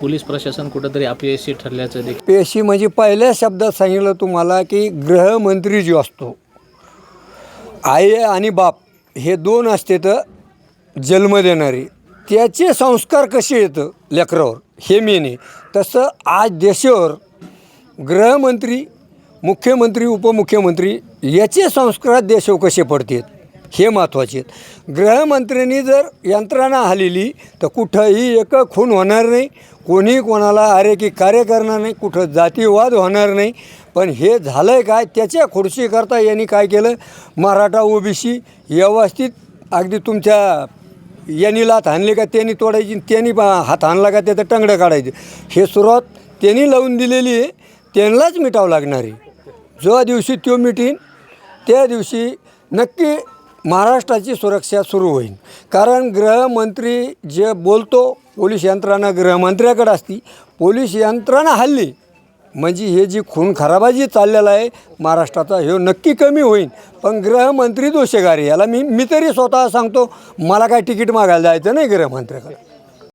Police प्रशासन कुठेतरी अपयशी ठरल्याचं देखील पेशी म्हणजे पहिल्या शब्दात सांगितलं तुम्हाला की गृहमंत्री जो असतो, आई आणि बाप हे दोन असते तर जन्म देणारे, त्याचे संस्कार कसे येतं लेकरावर हे मेन आहे. तसं आज देशावर गृहमंत्री, मुख्यमंत्री, उपमुख्यमंत्री याचे संस्कार देशावर कसे पडतात हे महत्त्वाचे आहेत. गृहमंत्र्यांनी जर यंत्रणा हलवली तर कुठंही एक खून होणार नाही, कोणी कोणाला अरे की कार्य करणार नाही, कुठं जातीवाद होणार नाही. पण हे झालं आहे काय, त्याच्या खुर्चीकरता यांनी काय केलं, मराठा ओबीसी व्यवस्थित अगदी तुमच्या यांनी लात हाणली का त्यांनी तोडायची, त्यांनी हात हाणला का त्याचं टंगडं काढायचं. हे सुरुवात त्यांनी लावून दिलेली आहे, त्यांनाच मिटावं लागणार आहे. जो दिवशी तो मिटीन त्या दिवशी नक्की महाराष्ट्राची सुरक्षा सुरू होईल. कारण गृहमंत्री जे बोलतो, पोलीस यंत्रणा गृहमंत्र्याकडे असती, पोलीस यंत्रणा हल्ली म्हणजे हे जी खून खराबाजी चाललेला आहे महाराष्ट्राचा हे नक्की कमी होईल. पण गृहमंत्री दोषीगार आहे, याला मी तरी स्वतः सांगतो, मला काय तिकीट मागायला जायचं नाही गृहमंत्र्याकडे.